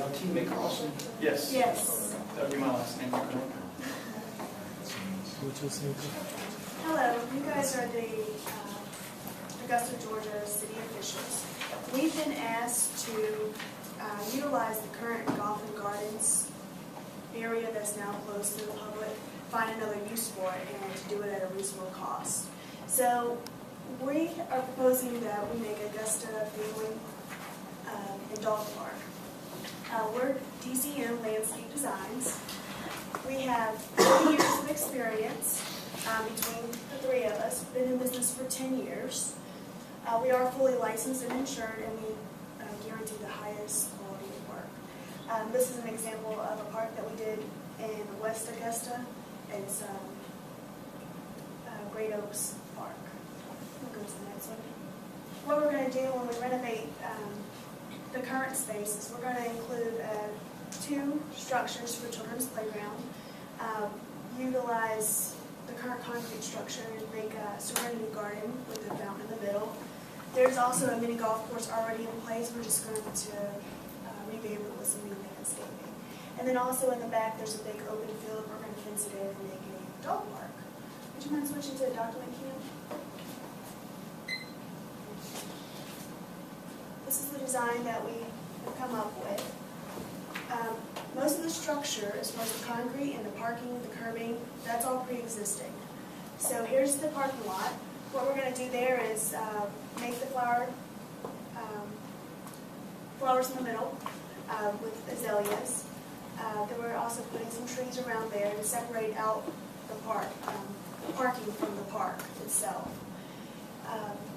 y'all teammate Carlson? Yes. Yes. That would be my last name. Hello, you guys are the Augusta, Georgia city officials. We've been asked to utilize the current golf and gardens area that's now closed to the public, find another use for it, and to do it at a reasonable cost. So we are proposing that we make Augusta Family and Dog Park. We're DCM Landscape Designs. We have 30 years of experience between the three of us. Been in business for 10 years. We are fully licensed and insured, and we guarantee the highest quality of work. This is an example of a park that we did in West Augusta. It's Great Oaks Park. We'll go to the next one. What we're going to do when we renovate the current space is we're going to include 2 structures for children's playground, utilize the current concrete structure and make a serenity garden with a fountain in the middle. There's also a mini golf course already in place. We're just going to revamp it with some new landscaping. And then also in the back there's a big open field. We're going to fence it in and make a dog park. Would you mind switching to the document cam? This is the design that we have come up with. Most of the structure, as far as the concrete and the parking, the curbing, that's all pre-existing. So here's the parking lot. What we're going to do there is make the flowers in the middle with azaleas. Then we're also putting some trees around there to separate out the parking from the park itself.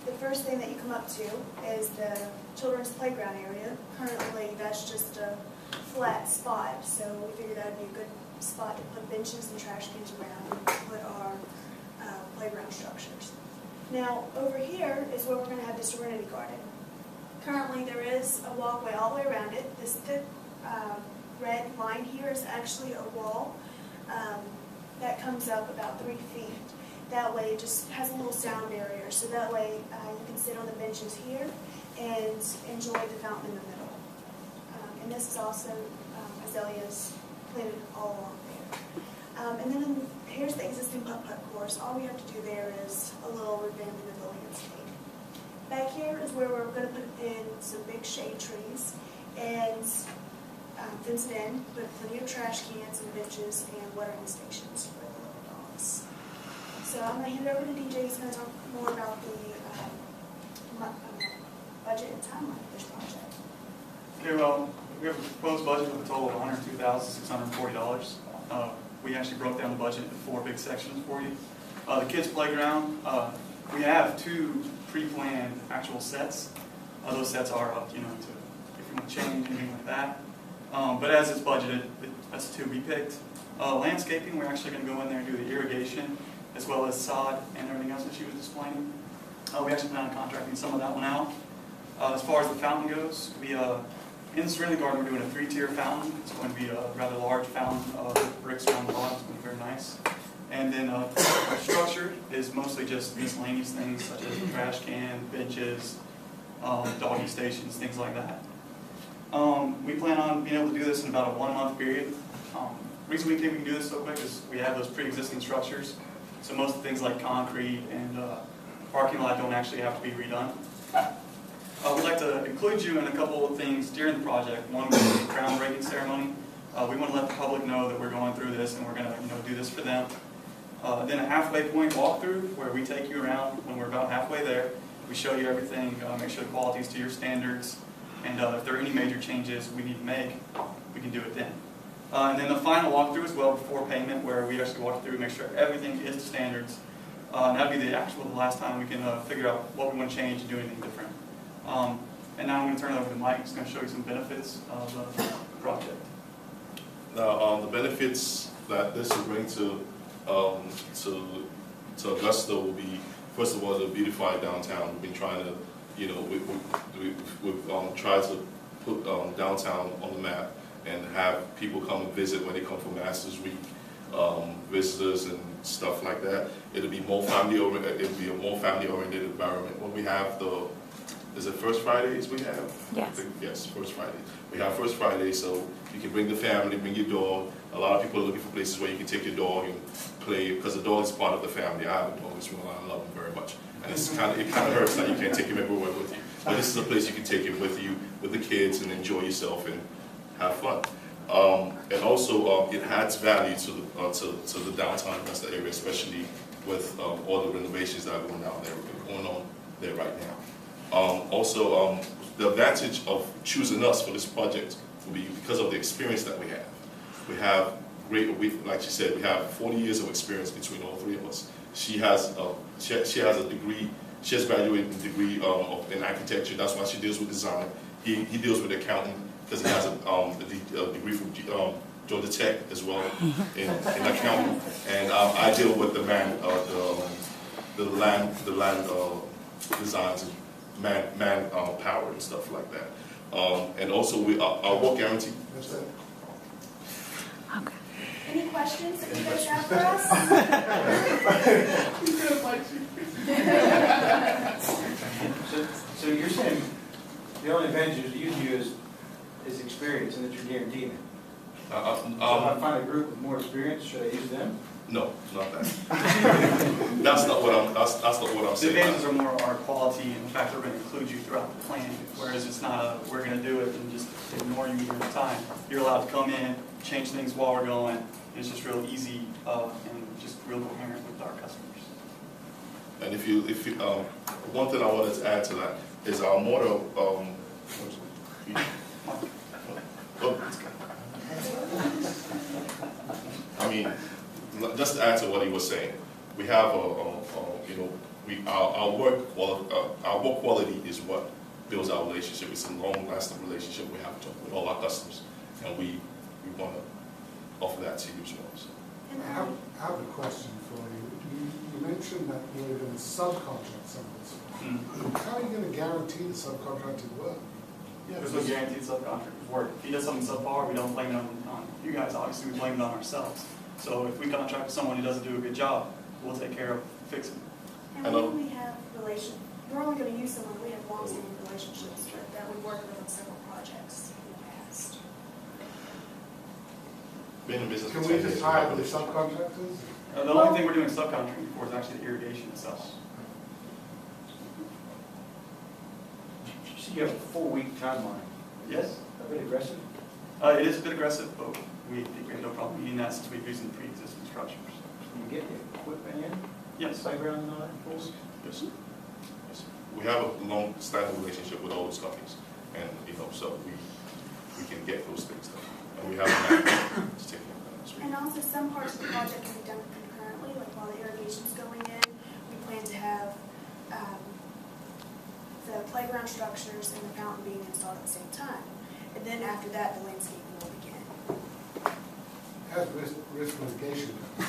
The first thing that you come up to is the children's playground area. Currently, that's just a flat spot, so we figured that would be a good spot to put benches and trash cans around and put our playground structures. Now, over here is where we're going to have the serenity garden. Currently, there is a walkway all the way around it. This thick red line here is actually a wall that comes up about 3 feet. That way it just has a little sound barrier, so that way you can sit on the benches here and enjoy the fountain in the middle. And this is also azaleas planted all along there. And then here's the existing putt-putt course. All we have to do there is a little revamping of the landscape. Back here is where we're going to put in some big shade trees and fence it in, put plenty of trash cans and benches and watering stations for the little dogs. So I'm going to hand it over to DJ. He's going to talk more about the budget and timeline of this project. Okay, well, we have a proposed budget of a total of $102,640. We actually broke down the budget into 4 big sections for you. The kids' playground, we have 2 pre-planned actual sets. Those sets are up, if you want to change anything like that. But as it's budgeted, that's 2 we picked. Landscaping, we're actually going to go in there and do the irrigation, as well as sod and everything else that she was explaining. We actually plan on contracting some of that one out. As far as the fountain goes, in the serenity garden we're doing a 3-tier fountain. It's going to be a rather large fountain with bricks around the bottom. It's going to be very nice. And then our structure is mostly just miscellaneous things such as a trash can, benches, doggy stations, things like that. We plan on being able to do this in about a 1-month period. The reason we think we can do this so quick is we have those pre-existing structures. So most of the things like concrete and parking lot don't actually have to be redone. We'd like to include you in a couple of things during the project. One would be the groundbreaking ceremony. We want to let the public know that we're going through this and we're going to do this for them. Then a halfway point walkthrough where we take you around when we're about halfway there. We show you everything, make sure the quality is to your standards, and if there are any major changes we need to make, we can do it then. And then the final walkthrough as well before payment, where we actually walk through and make sure everything is to standards. And that would be the last time we can figure out what we want to change and do anything different. And now I'm going to turn it over to Mike. He's going to show you some benefits of the project. Now, the benefits that this will bring to Augusta will be, first of all, to beautify downtown. We've been trying to, we've tried to put downtown on the map and have people come and visit when they come for Masters Week, visitors and stuff like that. It'll be more family oriented. It'll be a more family oriented environment. When we have the is it First Fridays we have? Yes. I think, yes, First Friday. We have First Friday, so you can bring the family, bring your dog. A lot of people are looking for places where you can take your dog and play, because the dog is part of the family. I have a dog as well, I love him very much. And it kind of hurts that you can't take him everywhere with you. But this is a place you can take him with you, with the kids, and enjoy yourself and have fun. And also, it adds value to the downtown Augusta area, especially with all the renovations that are going on there right now. Also, the advantage of choosing us for this project will be because of the experience that we have. We have like she said, we have 40 years of experience between all three of us. She has a degree. She has graduated with a degree in architecture. That's why she deals with design. He deals with accounting because he has a degree from Georgia Tech as well in accounting. And I deal with the land designs and manpower and stuff like that. And also our work guarantee. Okay. Any questions that you guys have for us? So you're saying the only advantage you use is experience, and that you're guaranteeing it? So if I find a group with more experience, should I use them? No, not that. That's not what I'm The saying. advantages are more our quality and the fact that we're going to include you throughout the plan, whereas it's not we're going to do it and just ignore you during the time. You're allowed to come in, change things while we're going, and it's just real easy and just real coherent with our customers. And if you one thing I wanted to add to that is our motto. I mean, just to add to what he was saying, we have our work quality is what builds our relationship. It's a long-lasting relationship we have with all our customers, and we want to offer that to you as well. So. I have a question for you. You mentioned that you're going to subcontract some of this work. How are you going to guarantee the subcontracted work? Yeah, there's no guaranteed subcontractors work. If he does something subpar, we don't blame it on you guys. Obviously, we blame it on ourselves. So if we contract with someone who doesn't do a good job, we'll take care of fixing it. And we only have we're only going to use someone we have long-standing relationships with that we've worked with on several projects in the past. Being in business Can for we 10 just years, hire we the have subcontractors? The only thing we're doing subcontracting for is actually the irrigation itself. So you have a 4-week timeline. Yes. A bit aggressive? It is a bit aggressive, but we have no problem meeting that since we're using the pre-existing structures. Can you get the equipment in? Yes. Playground and all that? Yes. Yes. Yes. We have a long-standing relationship with all those companies, and so we can get those things done, and we have a man to take care of that as well. And also, some parts of the project can be done concurrently, like while the irrigation's going in, we plan to have the playground structures and the fountain being installed at the same time. And then after that, the landscaping will begin. How's risk mitigation goes?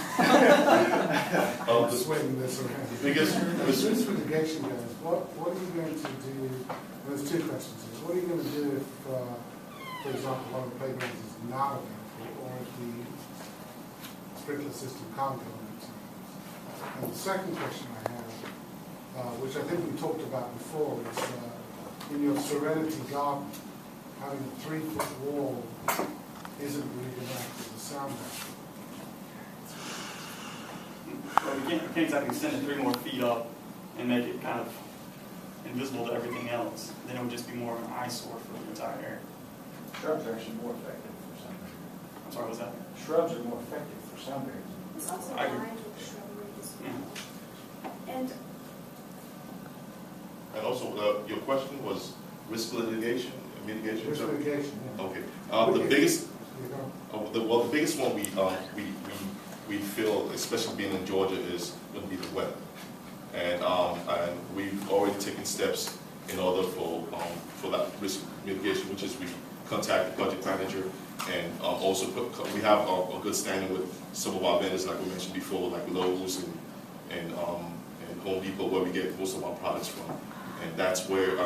The Swing this around. biggest As risk mitigation goes, what are you going to do? There's two questions here. What are you going to do if, for example, one of the playgrounds is not available, or if the sprinkler system can't go into it? And the second question I have, which I think we talked about before, is in your Serenity Garden, having a 3-foot wall isn't really going to act as a sound barrier. Well, we can't exactly send it 3 more feet up and make it kind of invisible to everything else. Then it would just be more of an eyesore for the entire area. Shrubs are actually more effective for some reason. I'm sorry, what's that? Shrubs are more effective for some reason. It's also I agree. lined with shrubberies. Yeah. And also, your question was risk mitigation. Risk mitigation, yeah. Okay. The biggest one we feel, especially being in Georgia, is going to be the weather, and we've already taken steps in order for that risk mitigation, which is we contact the project manager, and also we have a good standing with some of our vendors, like we mentioned before, like Lowe's and Home Depot, where we get most of our products from. And that's where,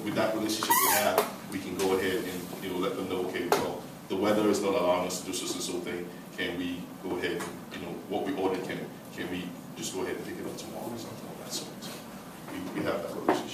with that relationship we have, we can go ahead and let them know, okay, well, the weather is not allowing us to do so and so thing. Can we go ahead and what we ordered, can we just go ahead and pick it up tomorrow or something like that? So we have that relationship.